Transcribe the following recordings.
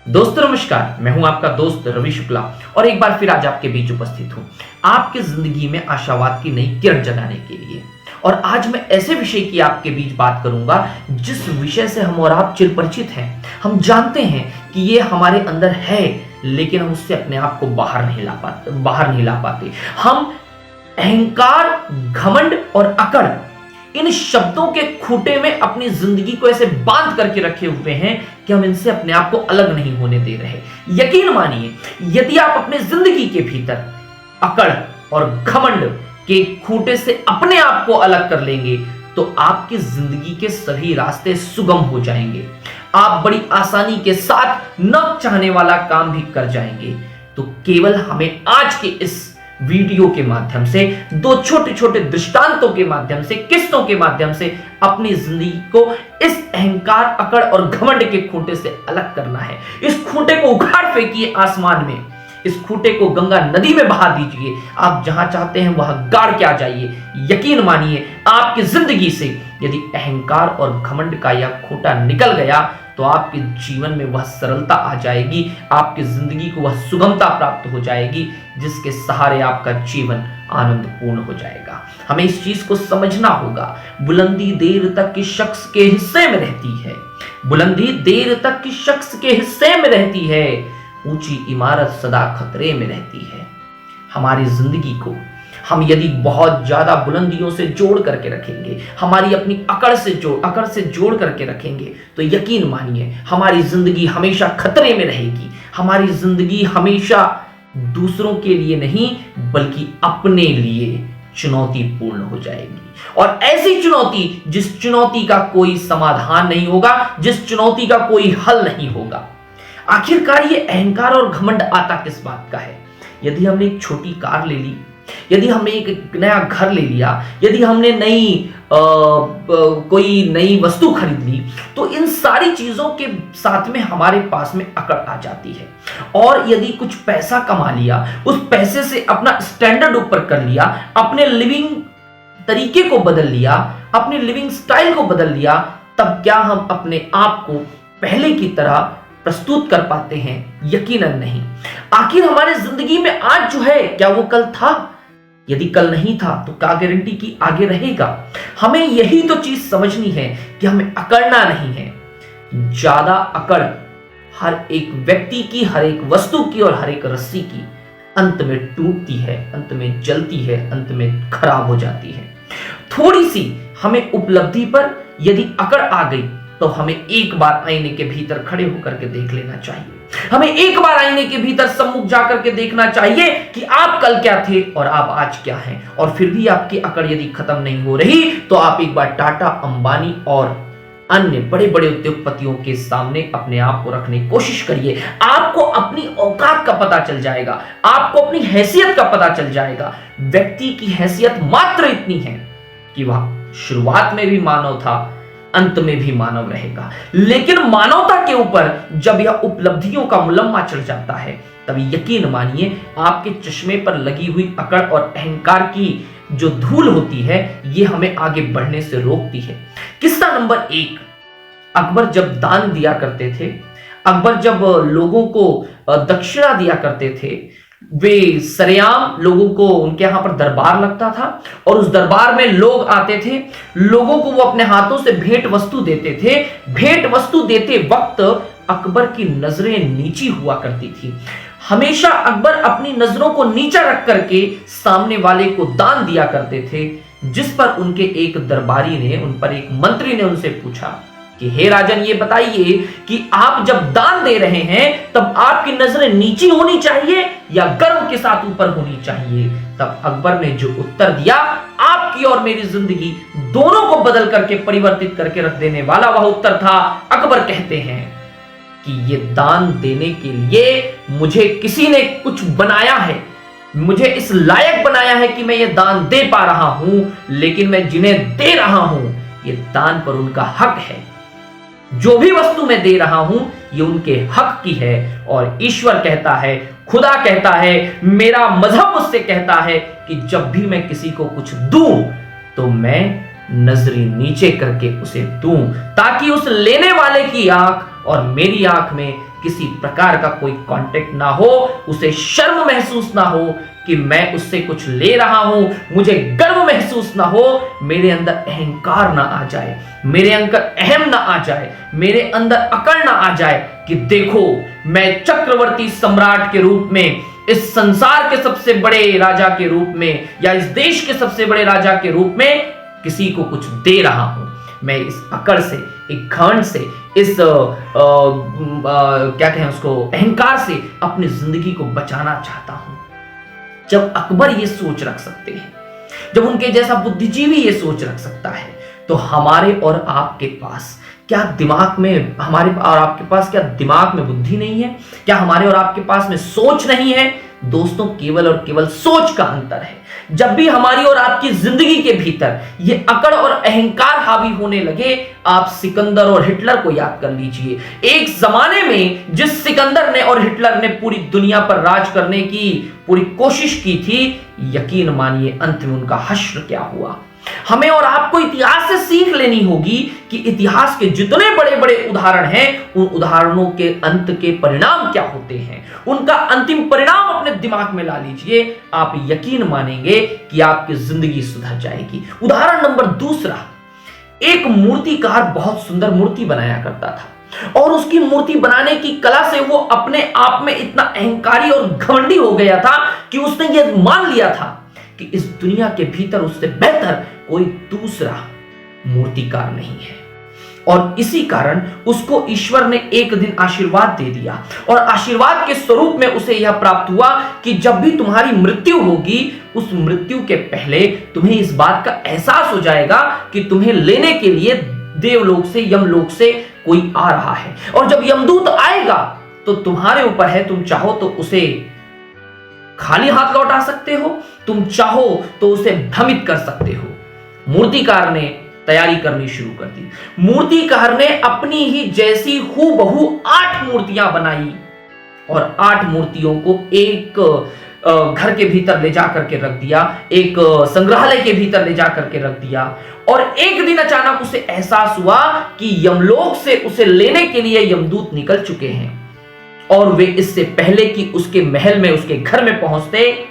दोस्तों नमस्कार, मैं हूं आपका दोस्त रवि शुक्ला और एक बार फिर आज आपके बीच उपस्थित हूं आपके जिंदगी में आशावाद की नई किरण जगाने के लिए। और आज मैं ऐसे विषय की आपके बीच बात करूंगा जिस विषय से हम और आप चिरपरिचित हैं। हम जानते हैं कि ये हमारे अंदर है, लेकिन हम उससे अपने आप को बाहर नहीं ला पाते। हम अहंकार, घमंड और अकड़, इन शब्दों के खूंटे में अपनी जिंदगी को ऐसे बांध करके रखे हुए हैं कि हम इनसे अपने आप को अलग नहीं होने दे रहे। यकीन मानिए, यदि आप अपने जिंदगी के भीतर अकड़ और घमंड के खूंटे से अपने आप को अलग कर लेंगे तो आपकी जिंदगी के सभी रास्ते सुगम हो जाएंगे। आप बड़ी आसानी के साथ न चाहने वाला काम भी कर जाएंगे। तो केवल हमें आज के इस वीडियो के माध्यम से, दो छोटे छोटे दृष्टांतों के माध्यम से, किस्तों के माध्यम से अपनी जिंदगी को इस अहंकार, अकड़ और घमंड के खूंटे से अलग करना है। इस खूंटे को उखाड़ फेंकिए आसमान में, इस खूंटे को गंगा नदी में बहा दीजिए। आप जहां चाहते हैं वहां गाड़ के आ जाइए। यकीन मानिए, आपकी जिंदगी से यदि अहंकार और घमंड का यह खूंटा निकल गया तो आपके जीवन में वह सरलता आ जाएगी, आपकी जिंदगी को वह सुगमता प्राप्त हो जाएगी जिसके सहारे आपका जीवन आनंदपूर्ण हो जाएगा। हमें इस चीज को समझना होगा। बुलंदी देर तक किस शख्स के हिस्से में रहती है, बुलंदी देर तक किस शख्स के हिस्से में रहती है, ऊंची इमारत सदा खतरे में रहती है। हमारी जिंदगी को हम यदि बहुत ज्यादा बुलंदियों से जोड़ करके रखेंगे, हमारी अपनी अकड़ से जोड़ करके रखेंगे, तो यकीन मानिए हमारी जिंदगी हमेशा खतरे में रहेगी। हमारी जिंदगी हमेशा दूसरों के लिए नहीं बल्कि अपने लिए चुनौतीपूर्ण हो जाएगी। और ऐसी चुनौती, जिस चुनौती का कोई समाधान नहीं होगा, जिस चुनौती का कोई हल नहीं होगा। आखिरकार ये अहंकार और घमंड आता किस बात का है? यदि हमने एक छोटी कार ले ली, यदि हमने एक नया घर ले लिया, यदि हमने कोई नई वस्तु खरीद ली, तो इन सारी चीजों के साथ में हमारे पास में अकड़ आ जाती है। और यदि कुछ पैसा कमा लिया, उस पैसे से अपना स्टैंडर्ड ऊपर कर लिया, अपने लिविंग तरीके को बदल लिया, अपने लिविंग स्टाइल को बदल लिया, तब क्या हम अपने आप को पहले की तरह प्रस्तुत कर पाते हैं? यकीनन नहीं। आखिर हमारे जिंदगी में आज जो है, क्या वो कल था? यदि कल नहीं था तो क्या गारंटी कि आगे रहेगा? हमें यही तो चीज समझनी है कि हमें अकड़ना नहीं है। ज्यादा अकड़ हर एक व्यक्ति की, हर एक वस्तु की और हर एक रस्सी की अंत में टूटती है, अंत में जलती है, अंत में खराब हो जाती है। थोड़ी सी हमें उपलब्धि पर यदि अकड़ आ गई तो हमें एक बार आईने के भीतर खड़े होकर के देख लेना चाहिए। हमें एक बार आईने के भीतर सम्मुख जाकर के देखना चाहिए कि आप कल क्या थे और आप आज क्या हैं। और फिर भी आपकी अकड़ यदि खत्म नहीं हो रही तो आप एक बार टाटा, अंबानी और अन्य बड़े बड़े उद्योगपतियों के सामने अपने आप को रखने की कोशिश करिए। आपको अपनी औकात का पता चल जाएगा, आपको अपनी हैसियत का पता चल जाएगा। व्यक्ति की हैसियत मात्र इतनी है कि वह शुरुआत में भी मानव था, अंत में भी मानव रहेगा। लेकिन मानवता के ऊपर जब यह उपलब्धियों का मुलम्मा चढ़ जाता है, तब यकीन मानिए आपके चश्मे पर लगी हुई अकड़ और अहंकार की जो धूल होती है, ये हमें आगे बढ़ने से रोकती है। किस्सा नंबर 1, अकबर जब दान दिया करते थे, अकबर जब लोगों को दक्षिणा दिया करते थे, वे सरेआम लोगों को, उनके यहां पर दरबार लगता था और उस दरबार में लोग आते थे, लोगों को वो अपने हाथों से भेंट वस्तु देते थे। भेंट वस्तु देते वक्त अकबर की नजरें नीची हुआ करती थी। हमेशा अकबर अपनी नजरों को नीचा रख करके सामने वाले को दान दिया करते थे। जिस पर उनके एक दरबारी ने, उन पर एक मंत्री ने उनसे पूछा कि हे राजन, ये बताइए कि आप जब दान दे रहे हैं तब आपकी नजरें नीची होनी चाहिए या गर्व के साथ ऊपर होनी चाहिए? तब अकबर ने जो उत्तर दिया, आपकी और मेरी जिंदगी दोनों को बदल करके, परिवर्तित करके रख देने वाला वह उत्तर था। अकबर कहते हैं कि ये दान देने के लिए मुझे किसी ने कुछ बनाया है, मुझे इस लायक बनाया है कि मैं ये दान दे पा रहा हूं, लेकिन मैं जिन्हें दे रहा हूं ये दान पर उनका हक है। जो भी वस्तु मैं दे रहा हूं ये उनके हक की है। और ईश्वर कहता है, खुदा कहता है, मेरा मजहब उससे कहता है कि जब भी मैं किसी को कुछ दूं तो मैं नजरें नीचे करके उसे दूं, ताकि उस लेने वाले की आंख और मेरी आंख में किसी प्रकार का कोई कांटेक्ट ना हो, उसे शर्म महसूस ना हो कि मैं उससे कुछ ले रहा हूं, मुझे गर्व महसूस ना हो, मेरे अंदर अहंकार ना आ जाए, मेरे अंदर अहम ना आ जाए, मेरे अंदर अकड़ ना आ जाए कि देखो मैं चक्रवर्ती सम्राट के रूप में, इस संसार के सबसे बड़े राजा के रूप में, या इस देश के सबसे बड़े राजा के रूप में किसी को कुछ दे रहा हूं। मैं इस अकड़ से, एक घमंड से, इस क्या कहें उसको, अहंकार से अपनी जिंदगी को बचाना चाहता हूं। जब अकबर ये सोच रख सकते हैं, जब उनके जैसा बुद्धिजीवी ये सोच रख सकता है, तो हमारे और आपके पास क्या दिमाग में, हमारे और आपके पास क्या दिमाग में बुद्धि नहीं है? क्या हमारे और आपके पास में सोच नहीं है? दोस्तों, केवल और केवल सोच का अंतर है। जब भी हमारी और आपकी जिंदगी के भीतर ये अकड़ और अहंकार हावी होने लगे, आप सिकंदर और हिटलर को याद कर लीजिए। एक जमाने में जिस सिकंदर ने और हिटलर ने पूरी दुनिया पर राज करने की पूरी कोशिश की थी, यकीन मानिए अंत में उनका हश्र क्या हुआ। हमें और आपको इतिहास से सीख लेनी होगी कि इतिहास के जितने बड़े बड़े उदाहरण हैं, उन उदाहरणों के अंत के परिणाम क्या होते हैं, उनका अंतिम परिणाम अपने दिमाग में ला लीजिए। आप यकीन मानेंगे कि आपकी जिंदगी सुधर जाएगी। उदाहरण नंबर दूसरा, एक मूर्तिकार बहुत सुंदर मूर्ति बनाया करता था और उसकी मूर्ति बनाने की कला से वो अपने आप में इतना अहंकारी और घमंडी हो गया था कि उसने ये मान लिया था कि इस दुनिया के भीतर उससे बेहतर कोई दूसरा मूर्तिकार नहीं है। और इसी कारण उसको ईश्वर ने एक दिन आशीर्वाद दे दिया, और आशीर्वाद के स्वरूप में उसे यह प्राप्त हुआ कि जब भी तुम्हारी मृत्यु होगी, उस मृत्यु के पहले तुम्हें इस बात का एहसास हो जाएगा कि तुम्हें लेने के लिए देवलोक से, यमलोक से कोई आ रहा है। और जब यमदूत आएगा तो तुम्हारे ऊपर है, तुम चाहो तो उसे खाली हाथ लौटा सकते हो, तुम चाहो तो उसे भ्रमित कर सकते हो। मूर्तिकार ने तैयारी करनी शुरू कर दी। मूर्तिकार ने अपनी ही जैसी हूबहू 8 मूर्तियां बनाई और 8 मूर्तियों को एक घर के भीतर ले जाकर के रख दिया, एक संग्रहालय के भीतर ले जाकर के रख दिया। और एक दिन अचानक उसे एहसास हुआ कि यमलोक से उसे लेने के लिए यमदूत निकल चुके हैं, और वे इससे पहले कि उसके महल में, उसके घर में पहुंचते,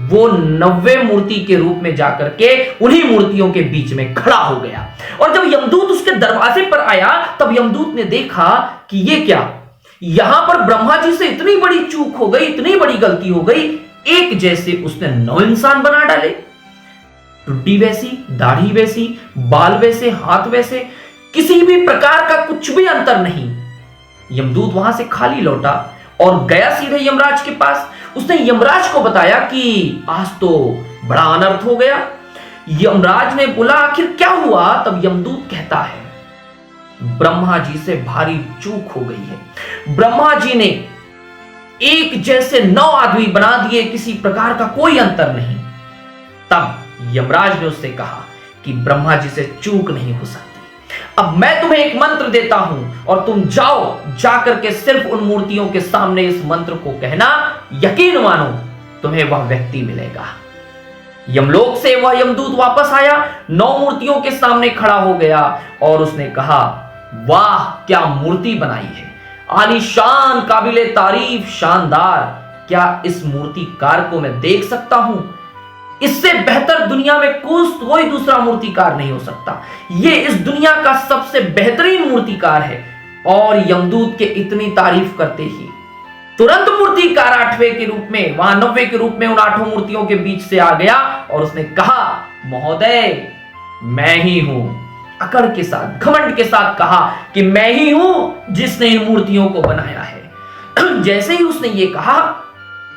वो 90 मूर्ति के रूप में जाकर के उन्हीं मूर्तियों के बीच में खड़ा हो गया। और जब यमदूत उसके दरवाजे पर आया, तब यमदूत ने देखा कि ये क्या, यहां पर ब्रह्मा जी से इतनी बड़ी चूक हो गई, इतनी बड़ी गलती हो गई। एक जैसे उसने 9 इंसान बना डाले, टुड्डी वैसी, दाढ़ी वैसी, बाल वैसे, हाथ वैसे, किसी भी प्रकार का कुछ भी अंतर नहीं। यमदूत वहां से खाली लौटा और गया सीधे यमराज के पास। उसने यमराज को बताया कि आज तो बड़ा अनर्थ हो गया। यमराज ने बोला आखिर क्या हुआ? तब यमदूत कहता है, ब्रह्मा जी से भारी चूक हो गई है। ब्रह्मा जी ने एक जैसे 9 आदमी बना दिए, किसी प्रकार का कोई अंतर नहीं। तब यमराज ने उससे कहा कि ब्रह्मा जी से चूक नहीं हो सकती। अब मैं तुम्हें एक मंत्र देता हूं और तुम जाओ, जाकर के सिर्फ उन मूर्तियों के सामने इस मंत्र को कहना, यकीन मानो तुम्हें वह व्यक्ति मिलेगा। यमलोक से वह यमदूत वापस आया, 9 मूर्तियों के सामने खड़ा हो गया और उसने कहा, वाह क्या मूर्ति बनाई है, आलीशान, काबिले तारीफ, शानदार। क्या इस मूर्तिकार को मैं देख सकता हूं? इससे बेहतर दुनिया में कोई दूसरा मूर्तिकार नहीं हो सकता। ये इस दुनिया का सबसे बेहतरीन मूर्तिकार है। और यमदूत के इतनी तारीफ करते ही तुरंत मूर्तिकार 8वें के रूप में, वहां 90 के रूप में उन 8 मूर्तियों के बीच से आ गया और उसने कहा, महोदय मैं ही हूं। अकड़ के साथ, घमंड के साथ कहा कि मैं ही हूं जिसने इन मूर्तियों को बनाया है। जैसे ही उसने ये कहा,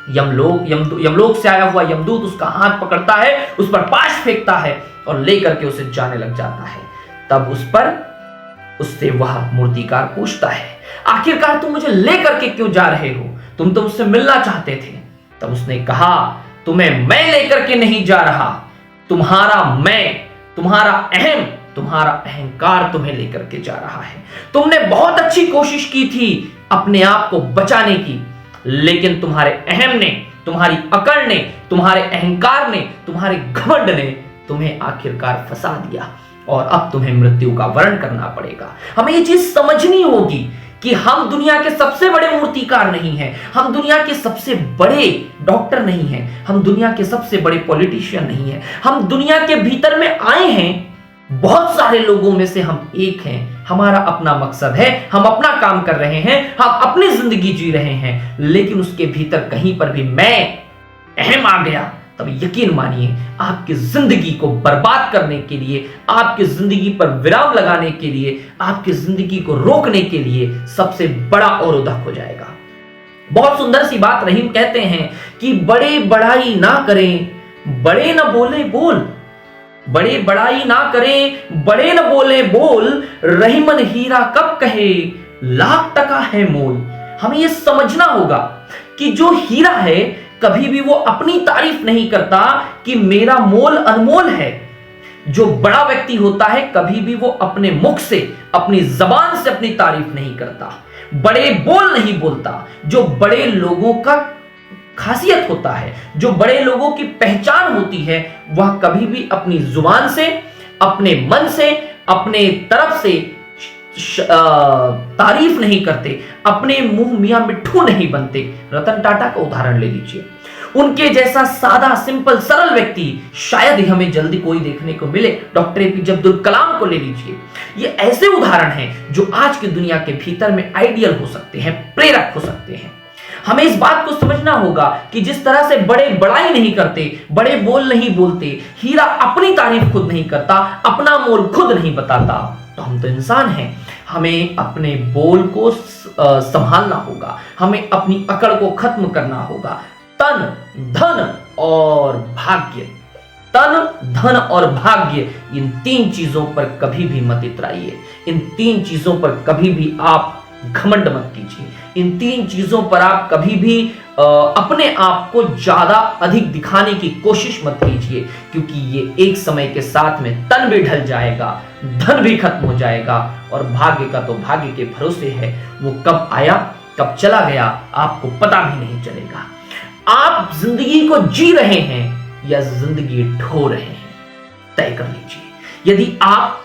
यमलोक से आया हुआ यमदूत उसका हाथ पकड़ता है, उस पर पाश फेंकता है और लेकर के उसे जाने लग जाता है। तब उससे वह मूर्तिकार पूछता है, आखिरकार तुम मुझे लेकर के क्यों जा रहे हो? तुम तो मुझसे मिलना चाहते थे। तब उसने कहा, तुम्हें मैं लेकर के नहीं जा रहा, तुम्हारा मैं, तुम्हारा अहम, तुम्हारा अहंकार तुम्हें लेकर के जा रहा है। तुमने बहुत अच्छी कोशिश की थी अपने आप को बचाने की, लेकिन तुम्हारे अहम ने, तुम्हारी अकड़ ने, तुम्हारे अहंकार ने, तुम्हारे घमंड ने तुम्हें आखिरकार फंसा दिया और अब तुम्हें मृत्यु का वरण करना पड़ेगा। हमें ये चीज समझनी होगी कि हम दुनिया के सबसे बड़े मूर्तिकार नहीं हैं, हम दुनिया के सबसे बड़े डॉक्टर नहीं हैं, हम दुनिया के सबसे बड़े पॉलिटिशियन नहीं हैं। हम दुनिया के भीतर में आए हैं, बहुत सारे लोगों में से हम एक हैं। हमारा अपना मकसद है, हम अपना काम कर रहे हैं, हम अपनी जिंदगी जी रहे हैं, लेकिन उसके भीतर कहीं पर भी मैं अहम आ गया, तब यकीन मानिए आपकी जिंदगी को बर्बाद करने के लिए, आपकी जिंदगी पर विराम लगाने के लिए, आपकी जिंदगी को रोकने के लिए सबसे बड़ा अवरोधक हो जाएगा। बहुत सुंदर सी बात रहीम कहते हैं कि बड़े बड़ाई ना करें, बड़े न बोले बोल, बड़े बड़ाई ना करें, बड़े न बोले बोल, रहीमन हीरा कब कहे लाख टका है मोल। हमें यह समझना होगा कि जो हीरा है कभी भी वो अपनी तारीफ नहीं करता कि मेरा मोल अनमोल है। जो बड़ा व्यक्ति होता है कभी भी वो अपने मुख से, अपनी जबान से अपनी तारीफ नहीं करता, बड़े बोल नहीं बोलता। जो बड़े लोगों का खासियत होता है, जो बड़े लोगों की पहचान होती है, वह कभी भी अपनी जुबान से, अपने मन से, अपने तरफ से तारीफ नहीं करते, अपने मुंह मियां मिट्ठू नहीं बनते। रतन टाटा का उदाहरण ले लीजिए, उनके जैसा सादा सिंपल सरल व्यक्ति शायद ही हमें जल्दी कोई देखने को मिले। डॉक्टर एपीजे अब्दुल कलाम को ले लीजिए, ये ऐसे उदाहरण हैं जो आज की दुनिया के भीतर में आइडियल हो सकते हैं, प्रेरक हो सकते हैं। हमें इस बात को समझना होगा कि जिस तरह से बड़े बड़ाई नहीं करते, बड़े बोल नहीं बोलते, हीरा अपनी तारीफ खुद नहीं करता, अपना मोल खुद नहीं बताता, तो हम तो इंसान हैं। हमें अपने बोल को संभालना होगा, हमें अपनी अकड़ को खत्म करना होगा। तन, धन और भाग्य, तन, धन और भाग्य, इन तीन चीजों पर कभी भी मत इतराइए। इन तीन चीजों पर कभी भी आप घमंड मत कीजिए। इन तीन चीजों पर आप कभी भी अपने आप को ज्यादा अधिक दिखाने की कोशिश मत कीजिए, क्योंकि ये एक समय के साथ में तन भी ढल जाएगा, धन भी खत्म हो जाएगा, और भाग्य का तो भाग्य के भरोसे है, वो कब आया कब चला गया आपको पता भी नहीं चलेगा। आप जिंदगी को जी रहे हैं या जिंदगी ढो रहे हैं, तय कर लीजिए। यदि आप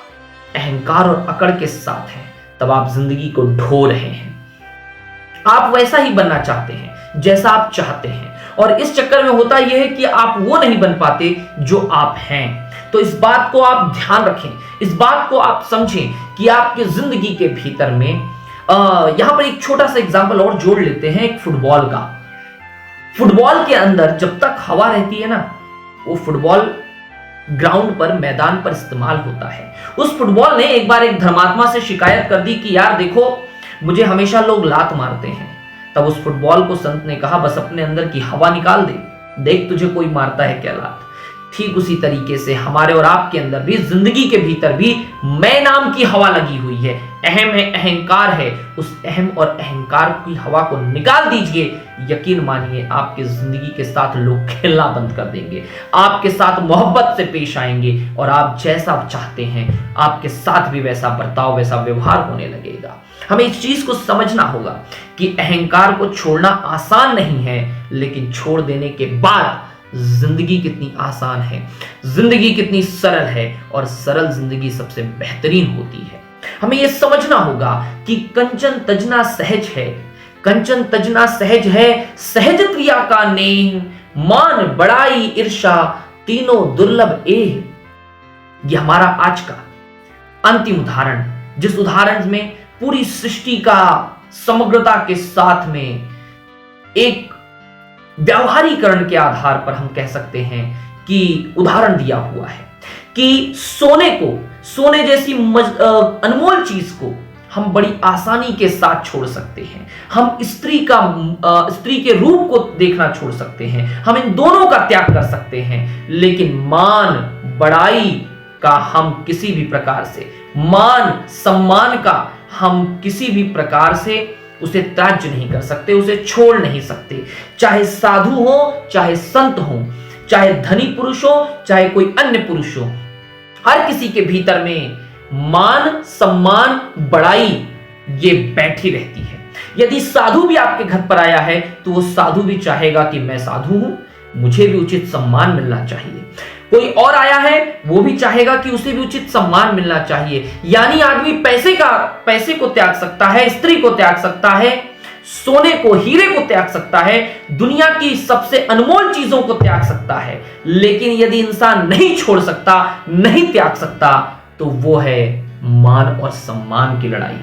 अहंकार और अकड़ के साथ हैं तब आप जिंदगी को ढो रहे हैं। आप वैसा ही बनना चाहते हैं जैसा आप चाहते हैं, और इस चक्कर में होता यह है कि आप वो नहीं बन पाते जो आप हैं। तो इस बात को आप ध्यान रखें, इस बात को आप समझें कि आपकी जिंदगी के भीतर में यहां पर एक छोटा सा एग्जांपल और जोड़ लेते हैं, एक फुटबॉल का। फुटबॉल के अंदर जब तक हवा रहती है ना, वो फुटबॉल ग्राउंड पर, मैदान पर इस्तेमाल होता है। उस फुटबॉल ने एक बार एक धर्मात्मा से शिकायत कर दी कि यार देखो, मुझे हमेशा लोग लात मारते हैं। तब उस फुटबॉल को संत ने कहा, बस अपने अंदर की हवा निकाल दे, देख तुझे कोई मारता है क्या लात। ठीक उसी तरीके से हमारे और आपके अंदर भी, जिंदगी के भीतर भी मैं नाम की हवा लगी हुई है, अहम है, अहंकार है। उस अहम और अहंकार की हवा को निकाल दीजिए, यकीन मानिए आपकी जिंदगी के साथ लोग खेलना बंद कर देंगे, आपके साथ मोहब्बत से पेश आएंगे, और आप जैसा चाहते हैं आपके साथ भी वैसा बर्ताव, वैसा व्यवहार होने लगेगा। हमें इस चीज को समझना होगा कि अहंकार को छोड़ना आसान नहीं है, लेकिन छोड़ देने के बाद जिंदगी कितनी आसान है, जिंदगी कितनी सरल है, और सरल जिंदगी सबसे बेहतरीन होती है। हमें यह समझना होगा कि कंचन तजना सहज है, कंचन तजना सहज है, सहज क्रिया का नेह, मान बड़ाई ईर्षा तीनों दुर्लभ एह। यह हमारा आज का अंतिम उदाहरण, जिस उदाहरण में पूरी सृष्टि का समग्रता के साथ में एक व्यावहारीकरण के आधार पर हम कह सकते हैं कि उदाहरण दिया हुआ है कि सोने को, सोने जैसी अनमोल चीज को हम बड़ी आसानी के साथ छोड़ सकते हैं। हम स्त्री के रूप को देखना छोड़ सकते हैं, हम इन दोनों का त्याग कर सकते हैं, लेकिन मान बड़ाई का हम किसी भी प्रकार से, मान सम्मान का हम किसी भी प्रकार से उसे त्याज्य नहीं कर सकते, उसे छोड़ नहीं सकते। चाहे साधु हो, चाहे संत हो, चाहे धनी पुरुष हो, चाहे कोई अन्य पुरुष हो, हर किसी के भीतर में मान, सम्मान, बड़ाई ये बैठी रहती है। यदि साधु भी आपके घर पर आया है तो वो साधु भी चाहेगा कि मैं साधु हूं, मुझे भी उचित सम्मान मिलना चाहिए। कोई और आया है, वो भी चाहेगा कि उसे भी उचित सम्मान मिलना चाहिए। यानी आदमी पैसे को त्याग सकता है, स्त्री को त्याग सकता है, सोने को, हीरे को त्याग सकता है, दुनिया की सबसे अनमोल चीजों को त्याग सकता है, लेकिन यदि इंसान नहीं छोड़ सकता, नहीं त्याग सकता, तो वो है मान और सम्मान की लड़ाई,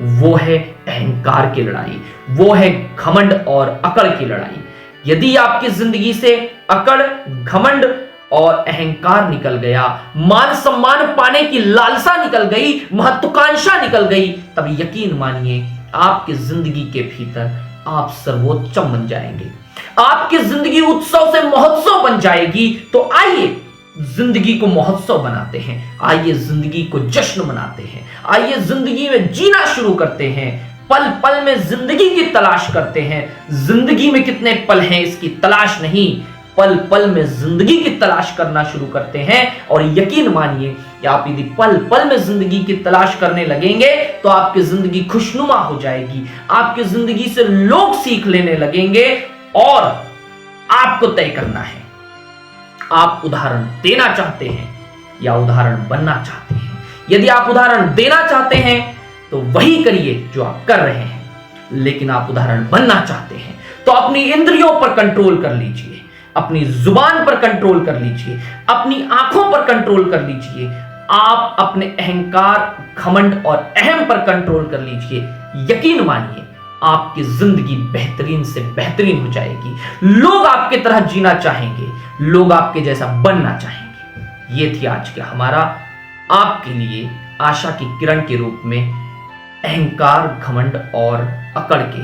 वो है अहंकार की लड़ाई, वो है घमंड और अकड़ की लड़ाई। यदि आपकी जिंदगी से अकड़, घमंड और अहंकार निकल गया, मान सम्मान पाने की लालसा निकल गई, महत्वाकांक्षा निकल गई, तब यकीन मानिए आपकी जिंदगी के भीतर आप सर्वोच्चम बन जाएंगे। आपकी जिंदगी उत्सव से महोत्सव बन जाएगी। तो आइए जिंदगी को महोत्सव बनाते हैं, आइए जिंदगी को जश्न मनाते हैं, आइए जिंदगी में जीना शुरू करते हैं, पल पल में जिंदगी की तलाश करते हैं। जिंदगी में कितने पल हैं इसकी तलाश नहीं, पल पल में जिंदगी की तलाश करना शुरू करते हैं। और यकीन मानिए कि आप यदि पल पल में जिंदगी की तलाश करने लगेंगे तो आपकी जिंदगी खुशनुमा हो जाएगी, आपकी जिंदगी से लोग सीख लेने लगेंगे। और आपको तय करना है, आप उदाहरण देना चाहते हैं या उदाहरण बनना चाहते हैं। यदि आप उदाहरण देना चाहते हैं तो वही करिए जो आप कर रहे हैं, लेकिन आप उदाहरण बनना चाहते हैं तो अपनी इंद्रियों पर कंट्रोल कर लीजिए, अपनी जुबान पर कंट्रोल कर लीजिए, अपनी आंखों पर कंट्रोल कर लीजिए। आप अपने अहंकार, घमंड और अहम पर कंट्रोल कर लीजिए। यकीन मानिए आपकी जिंदगी बेहतरीन से बेहतरीन हो जाएगी। लोग आपके तरह जीना चाहेंगे, लोग आपके जैसा बनना चाहेंगे। ये थी आज का हमारा आपके लिए आशा की किरण के रूप में अहंकार, घमंड और अकड़ के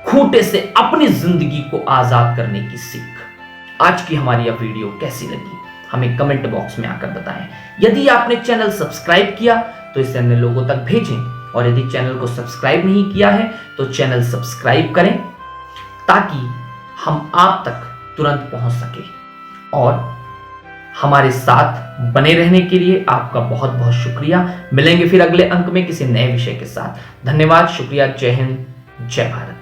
खूंटे से अपनी जिंदगी को आजाद करने की सीख। आज की हमारी यह वीडियो कैसी लगी हमें कमेंट बॉक्स में आकर बताएं। यदि आपने चैनल सब्सक्राइब किया तो इसे अन्य लोगों तक भेजें, और यदि चैनल को सब्सक्राइब नहीं किया है तो चैनल सब्सक्राइब करें ताकि हम आप तक तुरंत पहुंच सके। और हमारे साथ बने रहने के लिए आपका बहुत बहुत शुक्रिया। मिलेंगे फिर अगले अंक में किसी नए विषय के साथ। धन्यवाद, शुक्रिया, जय हिंद, जय भारत।